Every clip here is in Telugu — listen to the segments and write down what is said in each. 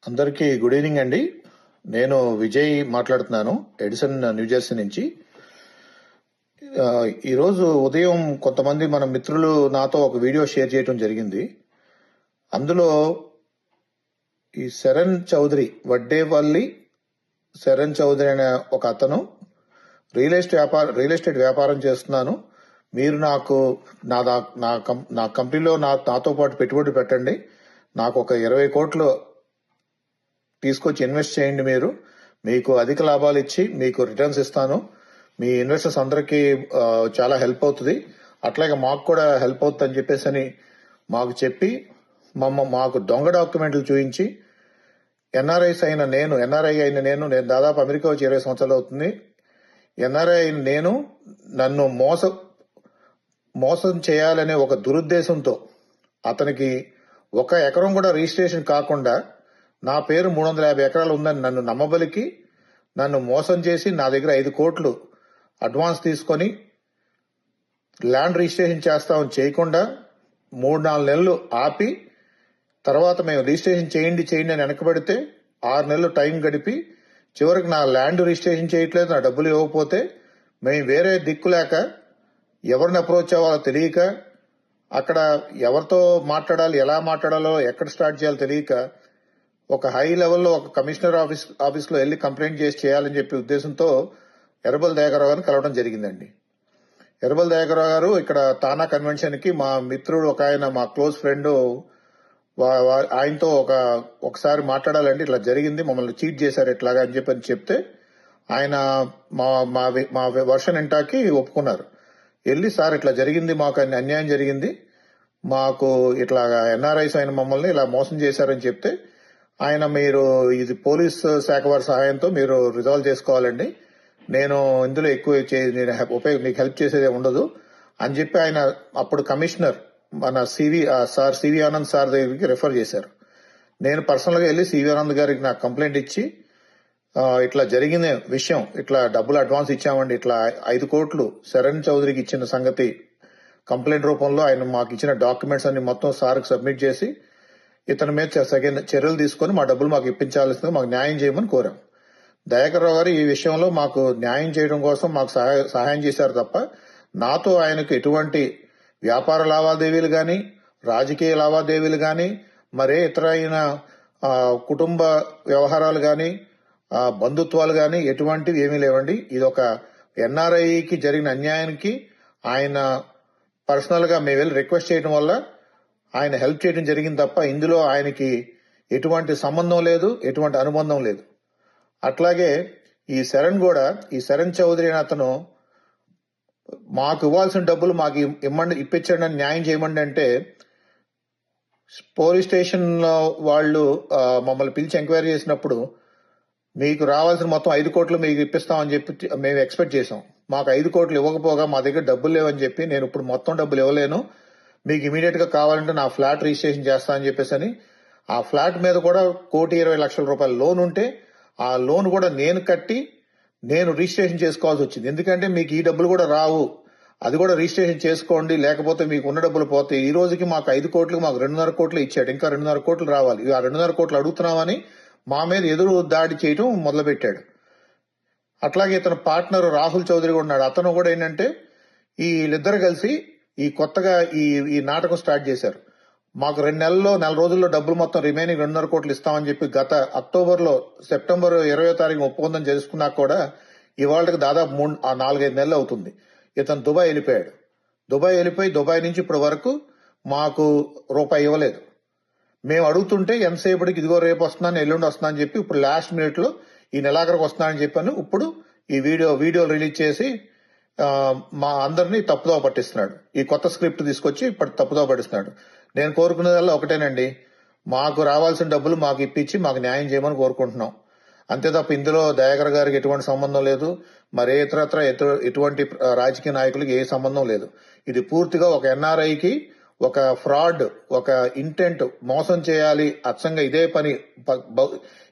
అందరికీ గుడ్ ఈవినింగ్ అండి. నేను విజయ్ మాట్లాడుతున్నాను, ఎడిసన్ న్యూజెర్సీ నుంచి. ఈరోజు ఉదయం కొంతమంది మన మిత్రులు నాతో ఒక వీడియో షేర్ చేయడం జరిగింది. అందులో ఈ శరణ్ చౌదరి, వడ్డేపల్లి శరణ్ చౌదరి అనే ఒక అతను రియల్ ఎస్టేట్ వ్యాపారం చేస్తున్నాను, మీరు నాకు నా కంపెనీలో నాతో పాటు పెట్టుబడి పెట్టండి, నాకు ఒక 20 కోట్లు తీసుకొచ్చి ఇన్వెస్ట్ చేయండి, మీకు అధిక లాభాలు ఇచ్చి మీకు రిటర్న్స్ ఇస్తాను, మీ ఇన్వెస్టర్స్ అందరికీ చాలా హెల్ప్ అవుతుంది, అట్లాగే మాకు కూడా హెల్ప్ అవుతుంది అని చెప్పేసి మాకు చెప్పి మాకు దొంగ డాక్యుమెంట్లు చూపించి ఎన్ఆర్ఐ అయిన నేను దాదాపు అమెరికా వచ్చి 20 సంవత్సరాలు అవుతుంది. ఎన్ఆర్ఐ అయిన నేను నన్ను మోసం చేయాలనే ఒక దురుద్దేశంతో అతనికి 1 ఎకరం కూడా రిజిస్ట్రేషన్ కాకుండా నా పేరు 350 ఎకరాలు ఉందని నన్ను నమ్మబలికి నన్ను మోసం చేసి నా దగ్గర 5 కోట్లు అడ్వాన్స్ తీసుకొని ల్యాండ్ రిజిస్ట్రేషన్ చేస్తామని చేయకుండా 3-4 నెలలు ఆపి, తర్వాత మేము రిజిస్ట్రేషన్ చేయండి అని వెనకబడితే 6 నెలలు టైం గడిపి చివరికి నా ల్యాండ్ రిజిస్ట్రేషన్ చేయట్లేదు, నా డబ్బులు ఇవ్వకపోతే మేము వేరే దిక్కు లేక ఎవరిని అప్రోచ్ అవ్వాలో తెలియక, అక్కడ ఎవరితో మాట్లాడాలి, ఎలా మాట్లాడాలో, ఎక్కడ స్టార్ట్ చేయాలో తెలియక ఒక హై లెవెల్లో ఒక కమిషనర్ ఆఫీస్లో వెళ్ళి కంప్లైంట్ చేయాలని చెప్పి ఉద్దేశంతో ఎర్రబెల్లి దయాకర్రావు గారిని కలవడం జరిగిందండి. ఎర్రబెల్లి దయాకర్రావు గారు ఇక్కడ తానా కన్వెన్షన్కి మా మిత్రుడు ఒక ఆయన, మా క్లోజ్ ఫ్రెండ్, ఆయనతో ఒకసారి మాట్లాడాలండి, ఇట్లా జరిగింది, మమ్మల్ని చీట్ చేశారు ఎట్లాగా అని చెప్తే ఆయన మా వర్షన్ ఇంటాకి ఒప్పుకున్నారు. వెళ్ళి సార్ ఇట్లా జరిగింది, మాకు అన్యాయం జరిగింది, మాకు ఇట్లా ఎన్ఆర్ఐస్ అయిన మమ్మల్ని ఇలా మోసం చేశారని చెప్తే ఆయన, మీరు ఇది పోలీస్ శాఖ వారి సహాయంతో మీరు రిజాల్వ్ చేసుకోవాలండి, నేను ఇందులో ఎక్కువ మీకు హెల్ప్ చేసేది ఉండదు అని చెప్పి ఆయన అప్పుడు కమిషనర్ మన సివి ఆనంద్ సార్ దగ్గరికి రెఫర్ చేశారు. నేను పర్సనల్ గా వెళ్ళి సివి ఆనంద్ గారికి నాకు కంప్లైంట్ ఇచ్చి ఇట్లా జరిగిన విషయం, ఇట్లా డబ్బులు అడ్వాన్స్ ఇచ్చామండి, ఇట్లా 5 కోట్లు శరణ్ చౌదరికి ఇచ్చిన సంగతి కంప్లైంట్ రూపంలో ఆయన మాకు ఇచ్చిన డాక్యుమెంట్స్ అన్ని మొత్తం సార్కి సబ్మిట్ చేసి ఇతని మీద చర్యలు తీసుకొని మా డబ్బులు మాకు ఇప్పించాల్సింది, మాకు న్యాయం చేయమని కోరాం. దయాకర్రావు గారు ఈ విషయంలో మాకు న్యాయం చేయడం కోసం మాకు సహాయం చేశారు తప్ప నాతో ఆయనకు ఎటువంటి వ్యాపార లావాదేవీలు కానీ, రాజకీయ లావాదేవీలు కానీ, మరే ఇతరైన కుటుంబ వ్యవహారాలు కానీ, బంధుత్వాలు కానీ ఎటువంటివి ఏమీ లేవండి. ఇది ఒక ఎన్ఆర్ఐకి జరిగిన అన్యాయానికి ఆయన పర్సనల్ గా మేము వెళ్ళి రిక్వెస్ట్ చేయడం వల్ల ఆయన హెల్ప్ చేయడం జరిగింది తప్ప ఇందులో ఆయనకి ఎటువంటి సంబంధం లేదు, ఎటువంటి అనుబంధం లేదు. అట్లాగే ఈ శరణ్ చౌదరి అనే అతను మాకు ఇవ్వాల్సిన డబ్బులు మాకు ఇప్పించండి అని న్యాయం చేయమండి అంటే పోలీస్ స్టేషన్ వాళ్ళు మమ్మల్ని పిలిచి ఎంక్వైరీ చేసినప్పుడు మీకు రావాల్సిన మొత్తం 5 కోట్లు మీకు ఇప్పిస్తామని చెప్పి మేము ఎక్స్పెక్ట్ చేసాం. మాకు 5 కోట్లు ఇవ్వకపోగా మా దగ్గర డబ్బులు లేవని చెప్పి, నేను ఇప్పుడు మొత్తం డబ్బులు ఇవ్వలేను, మీకు ఇమీడియట్ గా కావాలంటే నా ఫ్లాట్ రిజిస్ట్రేషన్ చేస్తా అని చెప్పేసి ఆ ఫ్లాట్ మీద కూడా 1,20,00,000 రూపాయల లోన్ ఉంటే ఆ లోన్ కూడా నేను కట్టి నేను రిజిస్ట్రేషన్ చేసుకోవాల్సి వచ్చింది. ఎందుకంటే మీకు ఈ డబ్బులు కూడా రావు, అది కూడా రిజిస్ట్రేషన్ చేసుకోండి, లేకపోతే మీకు ఉన్న డబ్బులు పోతాయి. ఈ రోజుకి మాకు 5 కోట్లు మాకు 2.5 కోట్లు ఇచ్చాడు, ఇంకా 2.5 కోట్లు రావాలి, ఆ 2.5 కోట్లు అడుగుతున్నామని మా మీద ఎదురు దాడి చేయడం మొదలుపెట్టాడు. అట్లాగే ఇతను పార్ట్నర్ రాహుల్ చౌదరి కూడా ఉన్నాడు. అతను కూడా ఏంటంటే వీళ్ళిద్దరు కలిసి ఈ కొత్తగా ఈ నాటకం స్టార్ట్ చేశారు. మాకు 4 రోజుల్లో డబ్బులు మొత్తం రిమైనింగ్ 2.5 కోట్లు ఇస్తామని చెప్పి గత సెప్టెంబర్ 20వ తారీఖు ఒప్పందం చేసుకున్నా కూడా ఇవాళకి దాదాపు 4-5 నెలలు అవుతుంది. ఇతను దుబాయ్ వెళ్ళిపోయాడు. దుబాయ్ నుంచి ఇప్పటి వరకు మాకు రూపాయి ఇవ్వలేదు. మేము అడుగుతుంటే ఎంతసేపటికి ఇదిగో రేపు వస్తున్నాను, ఎల్లుండి వస్తున్నా అని చెప్పి ఇప్పుడు లాస్ట్ మినిట్ లో ఈ నెలాఖరికి వస్తున్నానని చెప్పాను. ఇప్పుడు ఈ వీడియో రిలీజ్ చేసి మా అందరినీ తప్పుదో పట్టిస్తున్నాడు. ఈ కొత్త స్క్రిప్ట్ తీసుకొచ్చి ఇప్పుడు తప్పుదో పట్టిస్తున్నాడు. నేను కోరుకునేదల్లా ఒకటేనండి, మాకు రావాల్సిన డబ్బులు మాకు ఇప్పించి మాకు న్యాయం చేయమని కోరుకుంటున్నాం. అంతే తప్ప ఇందులో దయాకర్ గారికి ఎటువంటి సంబంధం లేదు, మరే ఇతరత్ర ఎటువంటి రాజకీయ నాయకులకి ఏ సంబంధం లేదు. ఇది పూర్తిగా ఒక ఎన్ఆర్ఐకి ఒక ఫ్రాడ్, ఒక ఇంటెంట్, మోసం చేయాలి అచ్చంగా ఇదే పని.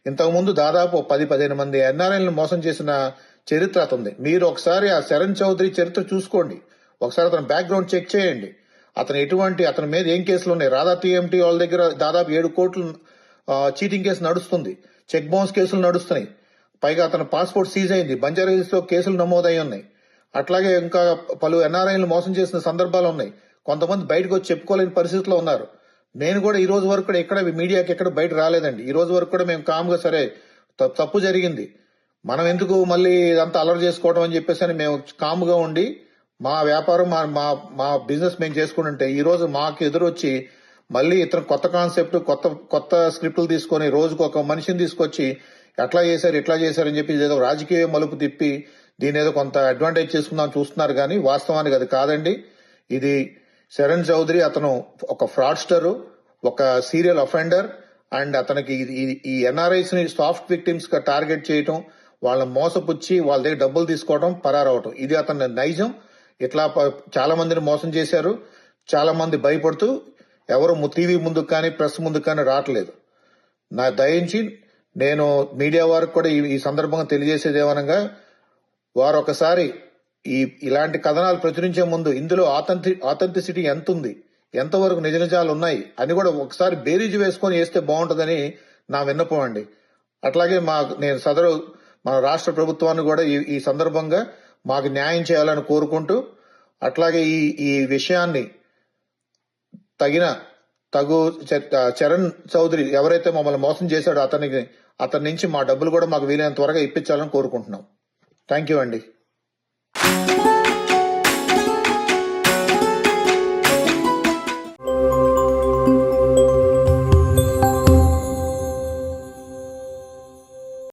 ఇంతకుముందు దాదాపు 10-15 మంది ఎన్ఆర్ఐలను మోసం చేసిన చరిత్ర అతనిది. మీరు ఒకసారి ఆ శరణ్ చౌదరి చరిత్ర చూసుకోండి, ఒకసారి అతని బ్యాక్గ్రౌండ్ చెక్ చేయండి. అతని మీద ఏం కేసులు ఉన్నాయి. రాధా టీఎంటీ వాళ్ళ దగ్గర దాదాపు 7 కోట్లు చీటింగ్ కేసు నడుస్తుంది, చెక్ బౌన్స్ కేసులు నడుస్తున్నాయి. పైగా అతని పాస్పోర్ట్ సీజ్ అయింది, బంజారా హిల్స్ లో కేసులు నమోదై ఉన్నాయి. అట్లాగే ఇంకా పలు ఎన్ఆర్ఐలు మోసం చేసిన సందర్భాలు ఉన్నాయి. కొంతమంది బయటకు వచ్చి చెప్పుకోలేని పరిస్థితిలో ఉన్నారు. నేను కూడా ఈ రోజు వరకు కూడా ఎక్కడ మీడియాకి ఎక్కడ బయట రాలేదండి. ఈ రోజు వరకు కూడా మేము కామ్గా సరే తప్పు జరిగింది, మనం ఎందుకు మళ్ళీ ఇదంతా అలర్ చేసుకోవడం అని చెప్పేసి అని మేము కామ్గా ఉండి మా వ్యాపారం మా మా బిజినెస్ మేము చేసుకుంటుంటే ఈ రోజు మాకు ఎదురొచ్చి మళ్ళీ ఇతను కొత్త కాన్సెప్ట్ కొత్త స్క్రిప్టులు తీసుకొని రోజుకు ఒక మనిషిని తీసుకొచ్చి ఎట్లా చేశారు ఇట్లా చేశారు అని చెప్పి ఏదో రాజకీయ మలుపు తిప్పి దీని ఏదో కొంత అడ్వాంటేజ్ చేసుకుందాం చూస్తున్నారు. కానీ వాస్తవానికి అది కాదండి. ఇది శరణ్ చౌదరి అతను ఒక ఫ్రాడ్స్టర్, ఒక సీరియల్ అఫెండర్. అండ్ అతనికి ఈ ఎన్ఆర్ఐస్ ని సాఫ్ట్ విక్టిమ్స్ గా టార్గెట్ చేయటం, వాళ్ళని మోసపుచ్చి వాళ్ళ దగ్గర డబ్బులు తీసుకోవడం, పరారవటం, ఇది అతని నైజం. ఇట్లా చాలా మందిని మోసం చేశారు. చాలా మంది భయపడుతూ ఎవరు టీవీ ముందుకు కానీ ప్రెస్ ముందుకు కానీ రావట్లేదు. నా దయించి నేను మీడియా వారికి కూడా ఈ సందర్భంగా తెలియజేసేది ఏమనగా, వారు ఒకసారి ఇలాంటి కథనాలు ప్రచురించే ముందు ఇందులో ఆథెంటిసిటీ ఎంత ఉంది, ఎంతవరకు నిజ నిజాలు ఉన్నాయి అని కూడా ఒకసారి బేరీజు వేసుకొని వేస్తే బాగుంటుందని నా విన్నపం అండి. అట్లాగే నేను మన రాష్ట్ర ప్రభుత్వాన్ని కూడా ఈ సందర్భంగా మాకు న్యాయం చేయాలని కోరుకుంటూ, అట్లాగే ఈ విషయాన్ని తగు చరణ్ చౌదరి ఎవరైతే మమ్మల్ని మోసం చేశాడో అతని నుంచి మా డబ్బులు కూడా మాకు వీలైనంత త్వరగా ఇప్పించాలని కోరుకుంటున్నాం. థ్యాంక్ యూ అండి.